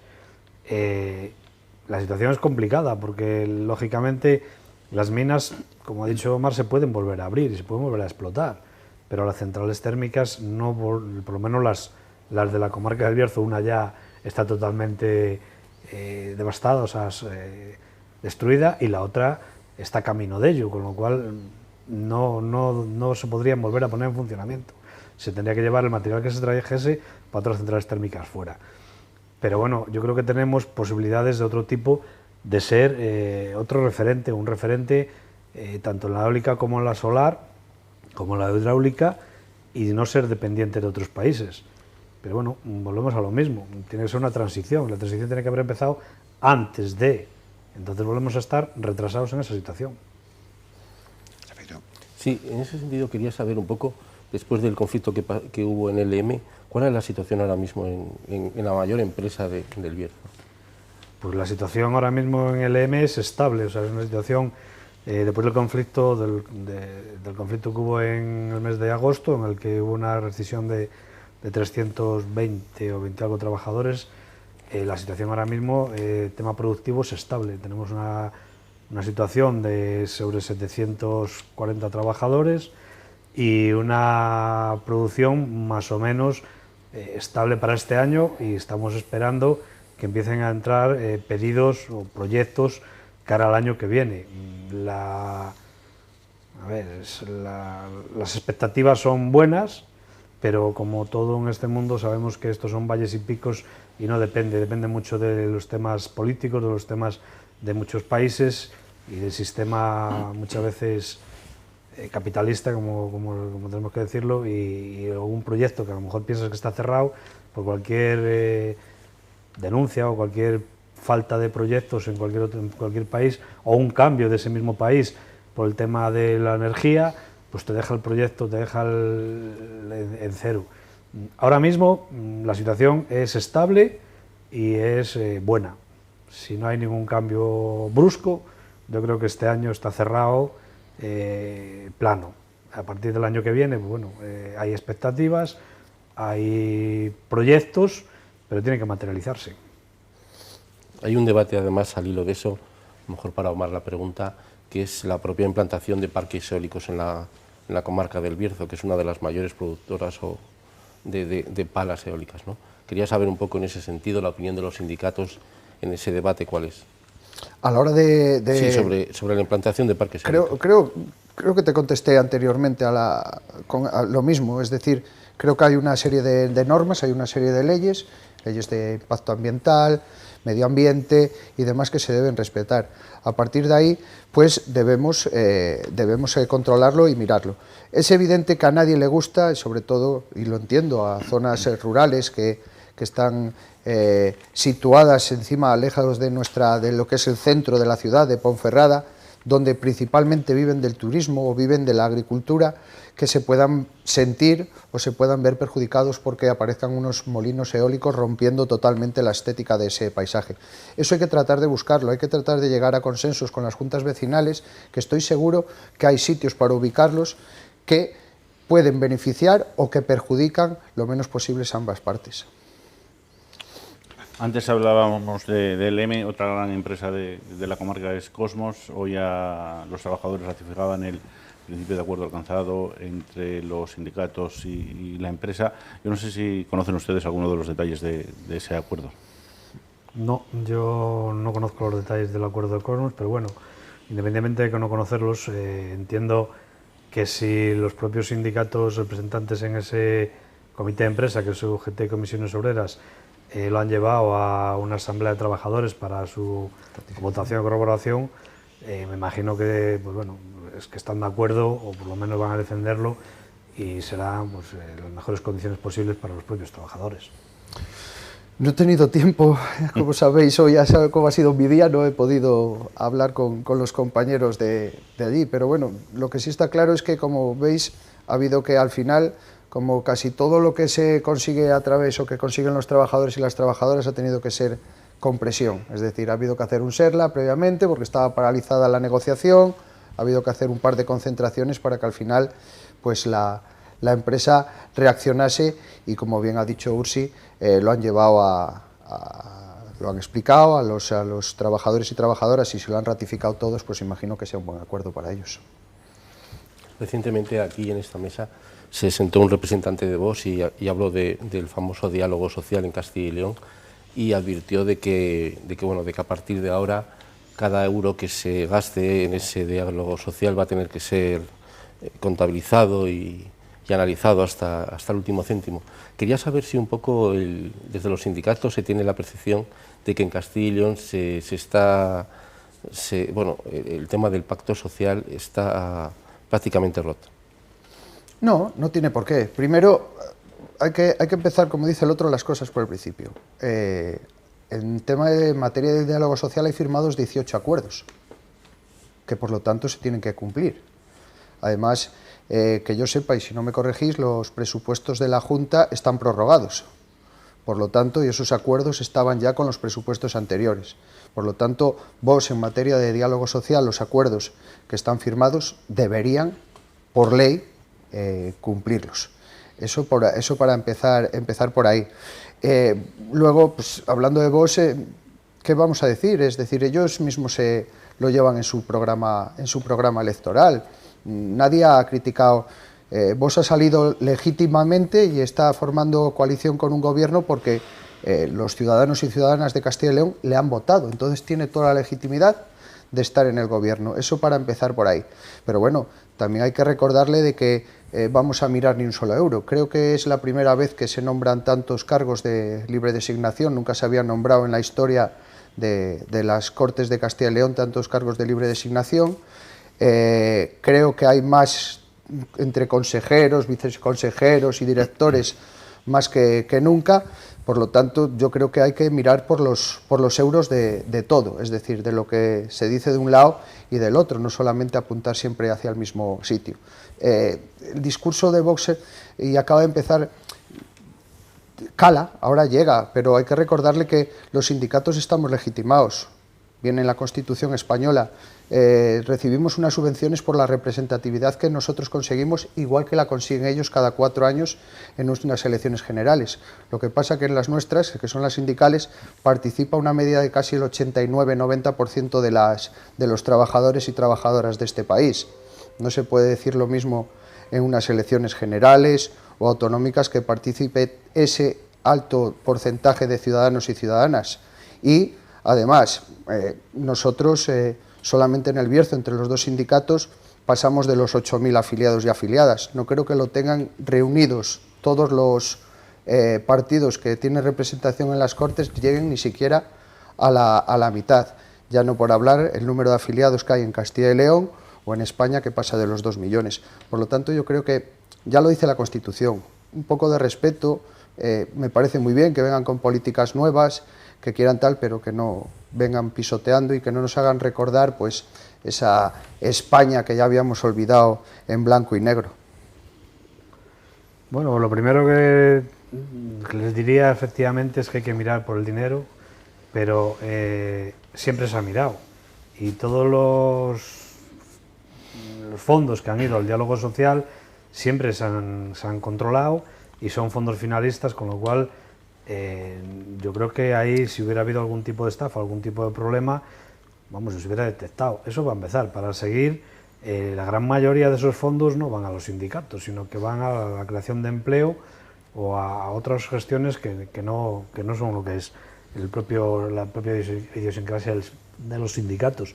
La situación es complicada porque, lógicamente, las minas, como ha dicho Omar, se pueden volver a abrir y se pueden volver a explotar, pero las centrales térmicas, no, por lo menos las de la comarca del Bierzo, una ya está totalmente devastada, o sea, destruida, y la otra está camino de ello, con lo cual no se podrían volver a poner en funcionamiento. Se tendría que llevar el material que se trajese para otras centrales térmicas fuera. Pero bueno, yo creo que tenemos posibilidades de otro tipo, de ser otro referente, un referente tanto en la eólica como en la solar, como en la hidráulica, y no ser dependiente de otros países. Pero bueno, volvemos a lo mismo, tiene que ser una transición, la transición tiene que haber empezado antes de, entonces volvemos a estar retrasados en esa situación. Sí, en ese sentido quería saber un poco, después del conflicto que hubo en LM, ¿cuál es la situación ahora mismo en la mayor empresa del Bierzo? Pues la situación ahora mismo en LM es estable, o sea, es una situación, después del conflicto, del conflicto que hubo en el mes de agosto, en el que hubo una rescisión de 320 o 20 algo trabajadores, la situación ahora mismo, tema productivo, es estable. Tenemos una situación de sobre 740 trabajadores y una producción más o menos estable para este año, y estamos esperando que empiecen a entrar pedidos o proyectos cara al año que viene. Las expectativas son buenas, pero como todo en este mundo sabemos que estos son valles y picos y no depende mucho de los temas políticos, de los temas de muchos países y del sistema muchas veces capitalista, como tenemos que decirlo, y un proyecto que a lo mejor piensas que está cerrado por cualquier denuncia o cualquier falta de proyectos en cualquier país, o un cambio de ese mismo país por el tema de la energía, pues te deja el proyecto, te deja en cero. Ahora mismo la situación es estable y es buena. Si no hay ningún cambio brusco, yo creo que este año está cerrado plano. A partir del año que viene, pues bueno, hay expectativas, hay proyectos, pero tienen que materializarse. Hay un debate además al hilo de eso, a lo mejor para Omar la pregunta, que es la propia implantación de parques eólicos en la comarca del Bierzo, que es una de las mayores productoras o de palas eólicas, ¿no? Quería saber un poco en ese sentido la opinión de los sindicatos en ese debate, ¿cuál es? A la hora de... Sí, sobre la implantación de parques eólicos. Creo que te contesté anteriormente a lo mismo, es decir, creo que hay una serie de normas, hay una serie de leyes de impacto ambiental, medio ambiente y demás que se deben respetar. A partir de ahí, pues debemos controlarlo y mirarlo. Es evidente que a nadie le gusta, sobre todo, y lo entiendo, a zonas rurales que están situadas encima, alejados de lo que es el centro de la ciudad, de Ponferrada, donde principalmente viven del turismo o viven de la agricultura, que se puedan sentir o se puedan ver perjudicados porque aparezcan unos molinos eólicos rompiendo totalmente la estética de ese paisaje. Eso hay que tratar de buscarlo, hay que tratar de llegar a consensos con las juntas vecinales, que estoy seguro que hay sitios para ubicarlos que pueden beneficiar o que perjudican lo menos posibles a ambas partes. Antes hablábamos de LM, otra gran empresa de la comarca es Cosmos. Hoy los trabajadores ratificaban el principio de acuerdo alcanzado entre los sindicatos y la empresa. Yo no sé si conocen ustedes alguno de los detalles de ese acuerdo. No, yo no conozco los detalles del acuerdo de Cosmos, pero bueno, independientemente de que no conocerlos, entiendo que si los propios sindicatos representantes en ese comité de empresa, que es UGT Comisiones Obreras, lo han llevado a una asamblea de trabajadores para su votación o corroboración, me imagino que, pues bueno, es que están de acuerdo o por lo menos van a defenderlo y serán pues, las mejores condiciones posibles para los propios trabajadores. No he tenido tiempo, como sabéis, hoy ya sabe cómo ha sido mi día, no he podido hablar con los compañeros de allí, pero bueno, lo que sí está claro es que, como veis, ha habido que al final, como casi todo lo que se consigue a través o que consiguen los trabajadores y las trabajadoras, ha tenido que ser con presión, es decir, ha habido que hacer un SERLA previamente porque estaba paralizada la negociación, ha habido que hacer un par de concentraciones para que al final pues la empresa reaccionase y, como bien ha dicho Ursi, lo han llevado lo han explicado a los trabajadores y trabajadoras, y si lo han ratificado todos, pues imagino que sea un buen acuerdo para ellos. Recientemente aquí en esta mesa se sentó un representante de Vox y habló del famoso diálogo social en Castilla y León y advirtió de que a partir de ahora cada euro que se gaste en ese diálogo social va a tener que ser contabilizado y analizado hasta el último céntimo. Quería saber si un poco desde los sindicatos se tiene la percepción de que en Castilla y León el tema del pacto social está prácticamente roto. No, no tiene por qué. Primero, hay que empezar, como dice el otro, las cosas por el principio. En materia de diálogo social hay firmados 18 acuerdos, que por lo tanto se tienen que cumplir. Además, que yo sepa, y si no me corregís, los presupuestos de la Junta están prorrogados. Por lo tanto, y esos acuerdos estaban ya con los presupuestos anteriores. Por lo tanto, vos, en materia de diálogo social, los acuerdos que están firmados deberían, por ley, cumplirlos. Eso para empezar por ahí. Luego, pues, hablando de vos, ¿qué vamos a decir? Es decir, ellos mismos lo llevan en su programa electoral. Nadie ha criticado. Vox ha salido legítimamente y está formando coalición con un gobierno porque los ciudadanos y ciudadanas de Castilla y León le han votado, entonces tiene toda la legitimidad de estar en el gobierno. Eso para empezar por ahí. Pero bueno, también hay que recordarle de que vamos a mirar ni un solo euro. Creo que es la primera vez que se nombran tantos cargos de libre designación, nunca se habían nombrado en la historia de las Cortes de Castilla y León tantos cargos de libre designación. Creo que hay más entre consejeros, viceconsejeros y directores más que nunca. Por lo tanto, yo creo que hay que mirar por los euros de todo, es decir, de lo que se dice de un lado y del otro, no solamente apuntar siempre hacia el mismo sitio. El discurso de Vox, y acaba de empezar, cala, ahora llega, pero hay que recordarle que los sindicatos estamos legitimados, viene en la Constitución española. Recibimos unas subvenciones por la representatividad que nosotros conseguimos, igual que la consiguen ellos cada 4 años en unas elecciones generales. Lo que pasa que en las nuestras, que son las sindicales, participa una media de casi el 89-90% de los trabajadores y trabajadoras de este país. No se puede decir lo mismo en unas elecciones generales o autonómicas que participe ese alto porcentaje de ciudadanos y ciudadanas. Y además, nosotros solamente en el Bierzo, entre los dos sindicatos, pasamos de los 8.000 afiliados y afiliadas. No creo que lo tengan reunidos todos los partidos que tienen representación en las Cortes, lleguen ni siquiera a la mitad. Ya no por hablar el número de afiliados que hay en Castilla y León o en España, que pasa de los 2 millones. Por lo tanto, yo creo que, ya lo dice la Constitución, un poco de respeto, me parece muy bien que vengan con políticas nuevas, que quieran tal, pero que no vengan pisoteando y que no nos hagan recordar pues esa España que ya habíamos olvidado en blanco y negro. Bueno, lo primero que les diría efectivamente es que hay que mirar por el dinero, pero siempre se ha mirado. Y todos los fondos que han ido al diálogo social siempre se han controlado y son fondos finalistas, con lo cual yo creo que ahí, si hubiera habido algún tipo de estafa, algún tipo de problema, vamos, se hubiera detectado. Eso va a empezar. Para seguir, la gran mayoría de esos fondos no van a los sindicatos, sino que van a la creación de empleo o a otras gestiones que no son lo que es la propia idiosincrasia de los sindicatos.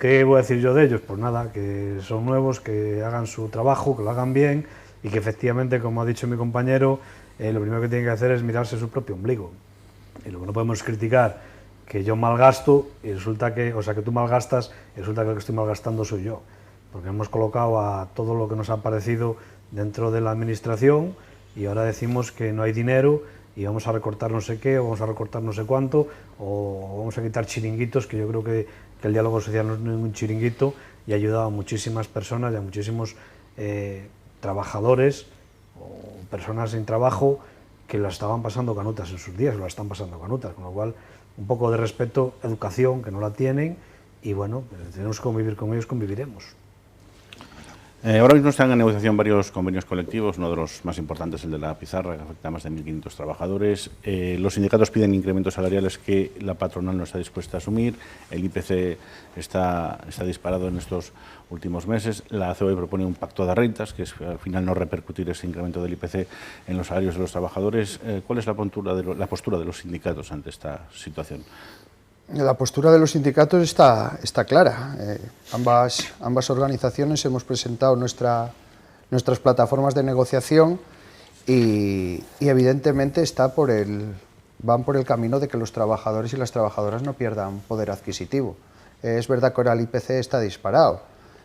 ¿Qué voy a decir yo de ellos? Pues nada, que son nuevos, que hagan su trabajo, que lo hagan bien y que efectivamente, como ha dicho mi compañero, lo primero que tienen que hacer es mirarse su propio ombligo. Y lo que no podemos criticar, que yo malgasto y resulta que, o sea, que tú malgastas y resulta que lo que estoy malgastando soy yo. Porque hemos colocado a todo lo que nos ha parecido dentro de la administración y ahora decimos que no hay dinero y vamos a recortar no sé qué, o vamos a recortar no sé cuánto, o vamos a quitar chiringuitos, que yo creo que el diálogo social no es ningún chiringuito y ha ayudado a muchísimas personas y a muchísimos trabajadores o personas sin trabajo que las estaban pasando canutas en sus días, lo están pasando canutas, con lo cual un poco de respeto, educación, que no la tienen, y bueno, tenemos que convivir con ellos, conviviremos. Ahora mismo están en negociación varios convenios colectivos, uno de los más importantes, el de la Pizarra, que afecta a más de 1.500 trabajadores. Los sindicatos piden incrementos salariales que la patronal no está dispuesta a asumir. El IPC está disparado en estos últimos meses. La COE propone un pacto de rentas, que es al final no repercutir ese incremento del IPC en los salarios de los trabajadores. ¿Cuál es la postura de los sindicatos ante esta situación? La postura de los sindicatos está clara. Ambas organizaciones hemos presentado nuestras plataformas de negociación y evidentemente van por el camino de que los trabajadores y las trabajadoras no pierdan poder adquisitivo. Es verdad que ahora el IPC está disparado.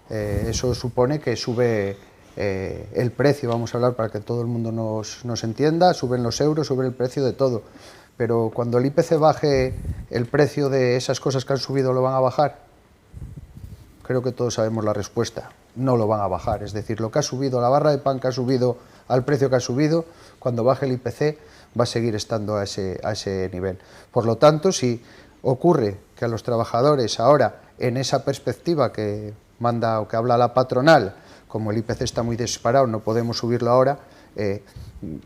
Eso supone que sube el precio, vamos a hablar para que todo el mundo nos entienda, suben los euros, sube el precio de todo. Pero cuando el IPC baje, ¿el precio de esas cosas que han subido lo van a bajar? Creo que todos sabemos la respuesta. No lo van a bajar. Es decir, lo que ha subido, la barra de pan que ha subido al precio que ha subido, cuando baje el IPC va a seguir estando a ese nivel. Por lo tanto, si ocurre que a los trabajadores ahora, en esa perspectiva que manda o que habla la patronal, como el IPC está muy disparado, no podemos subirlo ahora,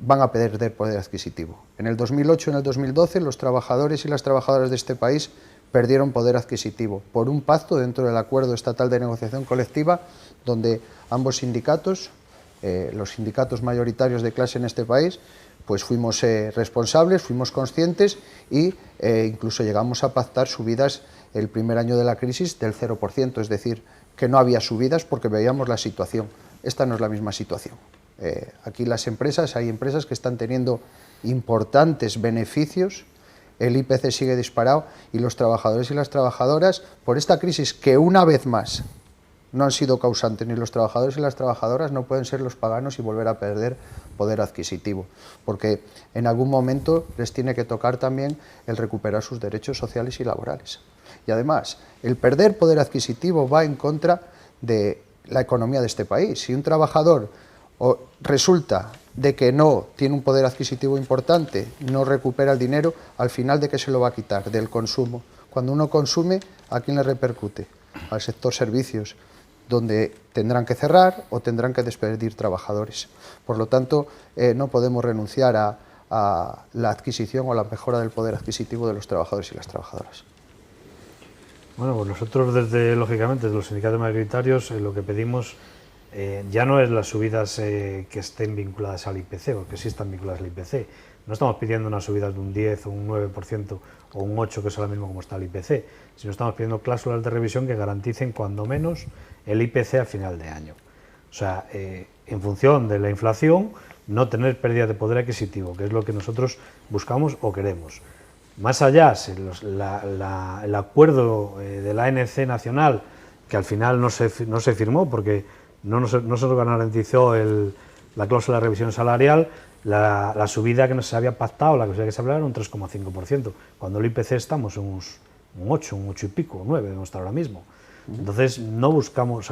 van a perder poder adquisitivo. En el 2008 y en el 2012 los trabajadores y las trabajadoras de este país perdieron poder adquisitivo por un pacto dentro del Acuerdo Estatal de Negociación Colectiva, donde ambos sindicatos, los sindicatos mayoritarios de clase en este país, pues fuimos responsables, fuimos conscientes e incluso llegamos a pactar subidas el primer año de la crisis del 0%, es decir, que no había subidas porque veíamos la situación. Esta no es la misma situación. Aquí hay empresas que están teniendo importantes beneficios, el IPC sigue disparado y los trabajadores y las trabajadoras, por esta crisis que una vez más no han sido causantes, ni los trabajadores y las trabajadoras no pueden ser los paganos y volver a perder poder adquisitivo, porque en algún momento les tiene que tocar también el recuperar sus derechos sociales y laborales. Y además, el perder poder adquisitivo va en contra de la economía de este país. Si un trabajador resulta de que no tiene un poder adquisitivo importante, no recupera el dinero, al final ¿de qué se lo va a quitar? Del consumo. Cuando uno consume, ¿a quién le repercute? Al sector servicios, donde tendrán que cerrar o tendrán que despedir trabajadores. Por lo tanto, no podemos renunciar a la adquisición o a la mejora del poder adquisitivo de los trabajadores y las trabajadoras. Bueno, pues nosotros lógicamente, desde los sindicatos mayoritarios, lo que pedimos ya no es las subidas que estén vinculadas al IPC, o que sí están vinculadas al IPC. No estamos pidiendo unas subidas de un 10 o un 9% o un 8%, que es ahora mismo como está el IPC, sino estamos pidiendo cláusulas de revisión que garanticen cuando menos el IPC a final de año. O sea, en función de la inflación, no tener pérdida de poder adquisitivo, que es lo que nosotros buscamos o queremos. Más allá, el acuerdo de la ANC nacional, que al final no se firmó porque no se garantizó la cláusula de revisión salarial, la subida que se había pactado, la que se hablaba, era un 3,5%, cuando el IPC estamos en un 8 y pico, un 9, debemos estar ahora mismo. Entonces, no buscamos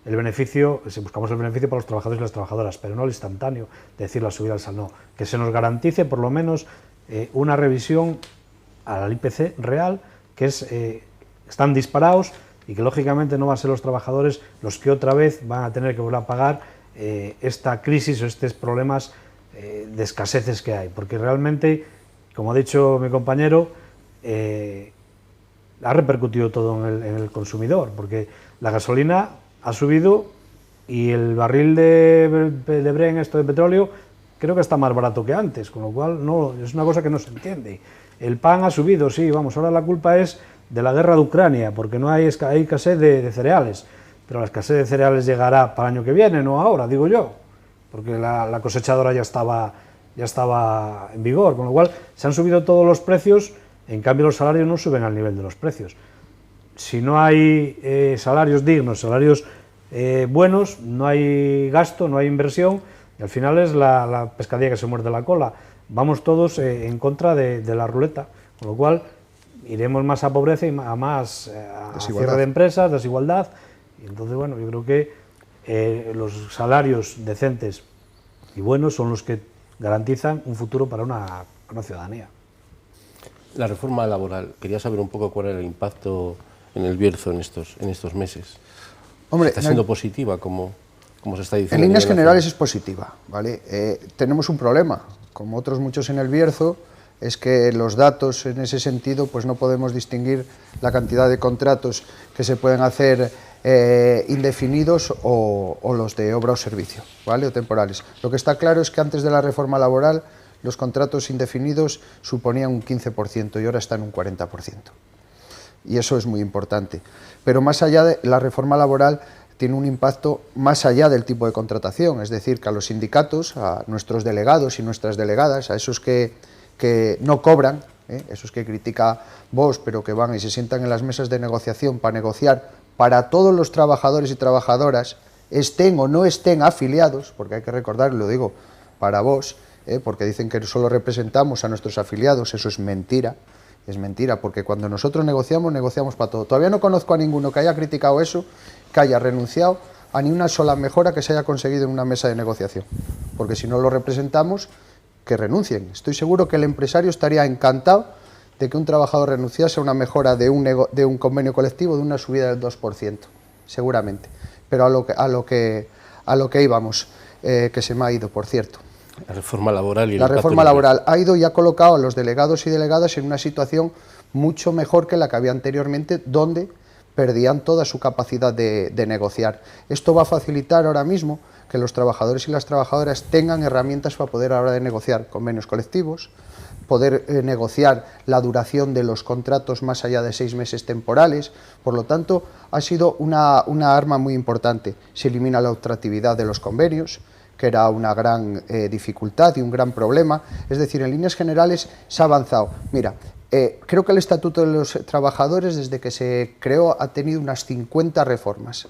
el beneficio, buscamos el beneficio para los trabajadores y las trabajadoras, pero no el instantáneo, de decir la subida al salario, no, que se nos garantice por lo menos una revisión al IPC real, que están disparados y que lógicamente no van a ser los trabajadores los que otra vez van a tener que volver a pagar esta crisis o estos problemas de escaseces que hay, porque realmente, como ha dicho mi compañero, ha repercutido todo en el consumidor, porque la gasolina ha subido y el barril de Brent, esto de petróleo, creo que está más barato que antes, con lo cual no, es una cosa que no se entiende. El pan ha subido, sí, vamos, ahora la culpa es de la guerra de Ucrania, porque no hay escasez de cereales, pero la escasez de cereales llegará para el año que viene, no ahora, digo yo, porque la cosechadora ya estaba en vigor, con lo cual se han subido todos los precios, en cambio los salarios no suben al nivel de los precios. Si no hay salarios dignos, salarios buenos, no hay gasto, no hay inversión, y al final es la pescadilla que se muerde la cola. Vamos todos en contra de la ruleta, con lo cual iremos más a pobreza y a más a cierre de empresas, desigualdad. Y entonces, bueno, yo creo que los salarios decentes y buenos son los que garantizan un futuro para una ciudadanía. La reforma laboral, quería saber un poco cuál era el impacto en el Bierzo en estos meses. Hombre, ¿Está siendo positiva, como se está diciendo? En líneas generales es positiva, ¿vale? Tenemos un problema, como otros muchos en el Bierzo, es que los datos en ese sentido pues no podemos distinguir la cantidad de contratos que se pueden hacer indefinidos o los de obra o servicio, ¿vale? O temporales. Lo que está claro es que antes de la reforma laboral los contratos indefinidos suponían un 15% y ahora están en un 40%. Y eso es muy importante. Pero más allá de la reforma laboral tiene un impacto más allá del tipo de contratación, es decir, que a los sindicatos, a nuestros delegados y nuestras delegadas, a esos que no cobran, esos que critica Vox, pero que van y se sientan en las mesas de negociación para negociar para todos los trabajadores y trabajadoras, estén o no estén afiliados, porque hay que recordar, lo digo para Vox, porque dicen que solo representamos a nuestros afiliados, eso es mentira, porque cuando nosotros negociamos para todo. Todavía no conozco a ninguno que haya criticado eso, que haya renunciado a ni una sola mejora que se haya conseguido en una mesa de negociación, porque si no lo representamos, que renuncien. Estoy seguro que el empresario estaría encantado de que un trabajador renunciase a una mejora de un convenio colectivo, de una subida del 2%, seguramente. Pero a lo que íbamos, que se me ha ido, por cierto. La reforma laboral. La reforma laboral ha ido y ha colocado a los delegados y delegadas en una situación mucho mejor que la que había anteriormente, donde perdían toda su capacidad de negociar. Esto va a facilitar ahora mismo que los trabajadores y las trabajadoras tengan herramientas para poder ahora de negociar convenios colectivos, poder negociar la duración de los contratos más allá de 6 meses temporales. Por lo tanto, ha sido una arma muy importante. Se elimina la ultraactividad de los convenios, que era una gran dificultad y un gran problema. Es decir, en líneas generales se ha avanzado. Mira, creo que el Estatuto de los Trabajadores, desde que se creó, ha tenido unas 50 reformas,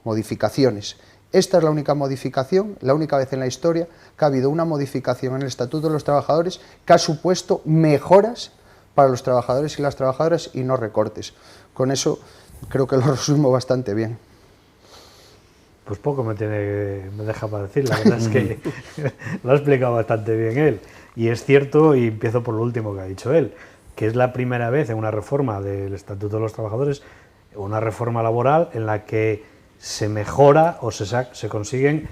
modificaciones. Esta es la única modificación, la única vez en la historia que ha habido una modificación en el Estatuto de los Trabajadores que ha supuesto mejoras para los trabajadores y las trabajadoras y no recortes. Con eso creo que lo resumo bastante bien. Pues poco me deja para decir, la verdad es que lo ha explicado bastante bien él. Y es cierto, y empiezo por lo último que ha dicho él, que es la primera vez en una reforma del Estatuto de los Trabajadores, una reforma laboral en la que se mejora o se consiguen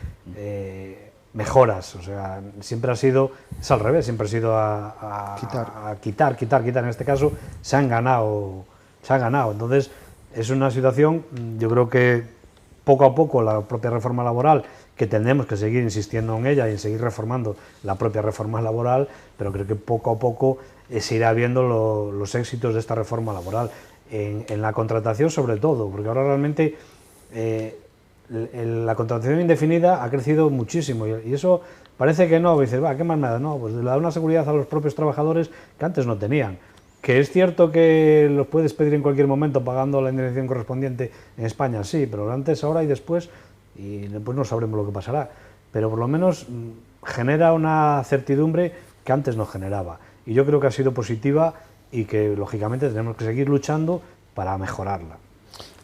mejoras. O sea, siempre ha sido, es al revés, siempre ha sido a quitar. En este caso se han ganado. Entonces, es una situación, yo creo que poco a poco la propia reforma laboral, que tendremos que seguir insistiendo en ella y en seguir reformando la propia reforma laboral, pero creo que poco a poco se irá viendo los éxitos de esta reforma laboral. En la contratación sobre todo, porque ahora realmente la contratación indefinida ha crecido muchísimo y eso parece que no, dices, ¿qué más me da? No, pues le da una seguridad a los propios trabajadores que antes no tenían. Que es cierto que los puedes pedir en cualquier momento pagando la indemnización correspondiente en España, sí, pero antes, ahora y después no sabremos lo que pasará. Pero por lo menos genera una certidumbre que antes no generaba. Y yo creo que ha sido positiva y que, lógicamente, tenemos que seguir luchando para mejorarla.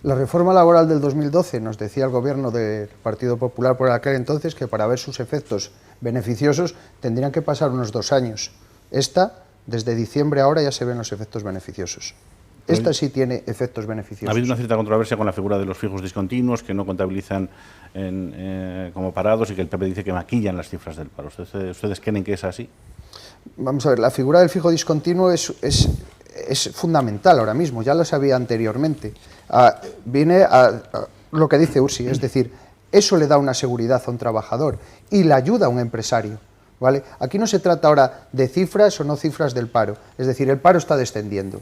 La reforma laboral del 2012 nos decía el gobierno del Partido Popular por aquel entonces que para ver sus efectos beneficiosos tendrían que pasar unos 2 años. Esta, desde diciembre ahora, ya se ven los efectos beneficiosos. Esta sí tiene efectos beneficiosos. Ha habido una cierta controversia con la figura de los fijos discontinuos que no contabilizan como parados y que el PP dice que maquillan las cifras del paro. ¿Ustedes creen que es así? Vamos a ver, la figura del fijo discontinuo es fundamental ahora mismo, ya lo sabía anteriormente. Viene a lo que dice Ursi, es decir, eso le da una seguridad a un trabajador y le ayuda a un empresario, ¿vale? Aquí no se trata ahora de cifras o no cifras del paro, es decir, el paro está descendiendo.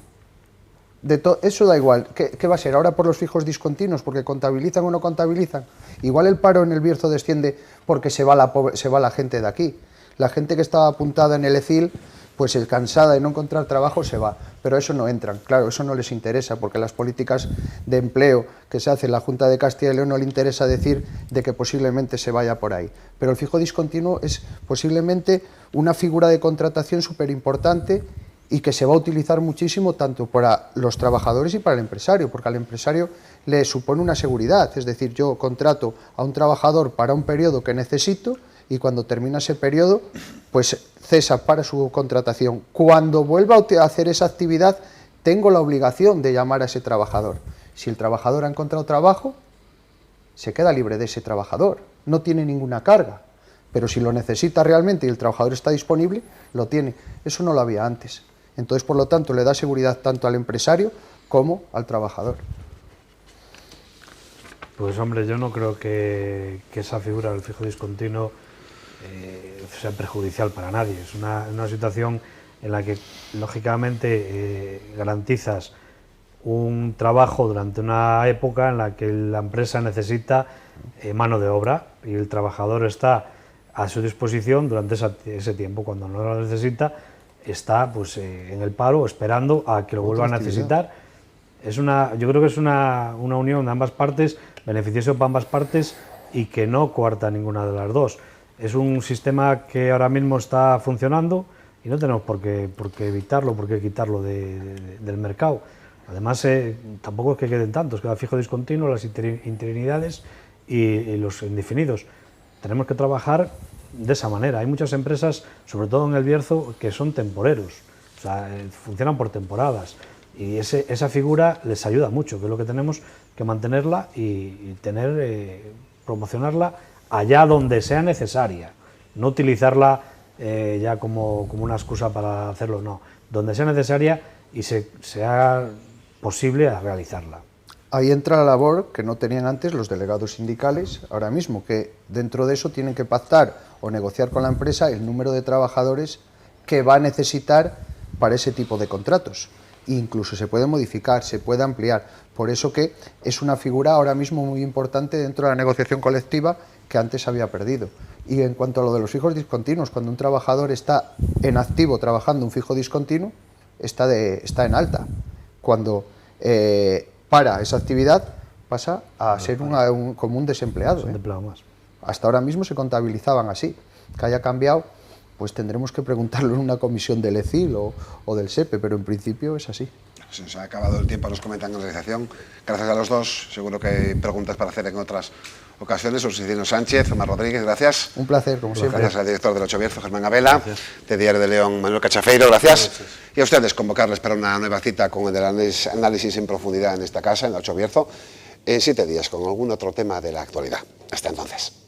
Eso da igual. ¿Qué va a ser ahora por los fijos discontinuos? ¿Porque contabilizan o no contabilizan? Igual el paro en el Bierzo desciende porque se va la gente de aquí. La gente que estaba apuntada en el ECIL, pues cansada de no encontrar trabajo, se va. Pero eso no entran, claro, eso no les interesa, porque las políticas de empleo que se hace en la Junta de Castilla y León no le interesa decir de que posiblemente se vaya por ahí. Pero el fijo discontinuo es posiblemente una figura de contratación súper importante y que se va a utilizar muchísimo tanto para los trabajadores y para el empresario, porque al empresario le supone una seguridad, es decir, yo contrato a un trabajador para un periodo que necesito y cuando termina ese periodo, pues cesa para su contratación. Cuando vuelva a hacer esa actividad, tengo la obligación de llamar a ese trabajador. Si el trabajador ha encontrado trabajo, se queda libre de ese trabajador, no tiene ninguna carga. Pero si lo necesita realmente y el trabajador está disponible, lo tiene. Eso no lo había antes. Entonces, por lo tanto, le da seguridad tanto al empresario como al trabajador. Pues hombre, yo no creo que esa figura del fijo discontinuo sea perjudicial para nadie. Es una situación en la que, lógicamente, garantizas un trabajo durante una época en la que la empresa necesita mano de obra y el trabajador está a su disposición durante ese tiempo. Cuando no lo necesita, está pues, en el paro esperando a que lo vuelva a necesitar. Yo creo que es una unión de ambas partes, beneficioso para ambas partes y que no coarta ninguna de las dos. Es un sistema que ahora mismo está funcionando y no tenemos por qué evitarlo, por qué quitarlo del mercado. Además, tampoco es que queden tantos, queda fijo discontinuo, las interinidades y los indefinidos. Tenemos que trabajar de esa manera. Hay muchas empresas, sobre todo en el Bierzo, que son temporeros, o sea, funcionan por temporadas y esa figura les ayuda mucho, que es lo que tenemos que mantenerla y promocionarla allá donde sea necesaria, no utilizarla ya como una excusa para hacerlo, no, donde sea necesaria y sea posible a realizarla. Ahí entra la labor que no tenían antes los delegados sindicales, ahora mismo, que dentro de eso tienen que pactar o negociar con la empresa el número de trabajadores que va a necesitar para ese tipo de contratos. Incluso se puede modificar, se puede ampliar. Por eso que es una figura ahora mismo muy importante dentro de la negociación colectiva que antes había perdido. Y en cuanto a lo de los fijos discontinuos, cuando un trabajador está en activo trabajando un fijo discontinuo, está en alta. Cuando para esa actividad pasa a ser como un desempleado. Más. Hasta ahora mismo se contabilizaban así. Que haya cambiado, pues tendremos que preguntarlo en una comisión del ECIL o del SEPE, pero en principio es así. Se nos ha acabado el tiempo, nos comentan en la realización. Gracias a los dos, seguro que hay preguntas para hacer en otras ocasiones. Ursi Sánchez, Omar Rodríguez, gracias. Un placer, como siempre. Gracias al director del Ocho Bierzo, Germán Abela, de Diario de León, Manuel Cachafeiro, gracias. Y a ustedes, convocarles para una nueva cita con el análisis en profundidad en esta casa, en el Ocho Bierzo, en 7 días, con algún otro tema de la actualidad. Hasta entonces.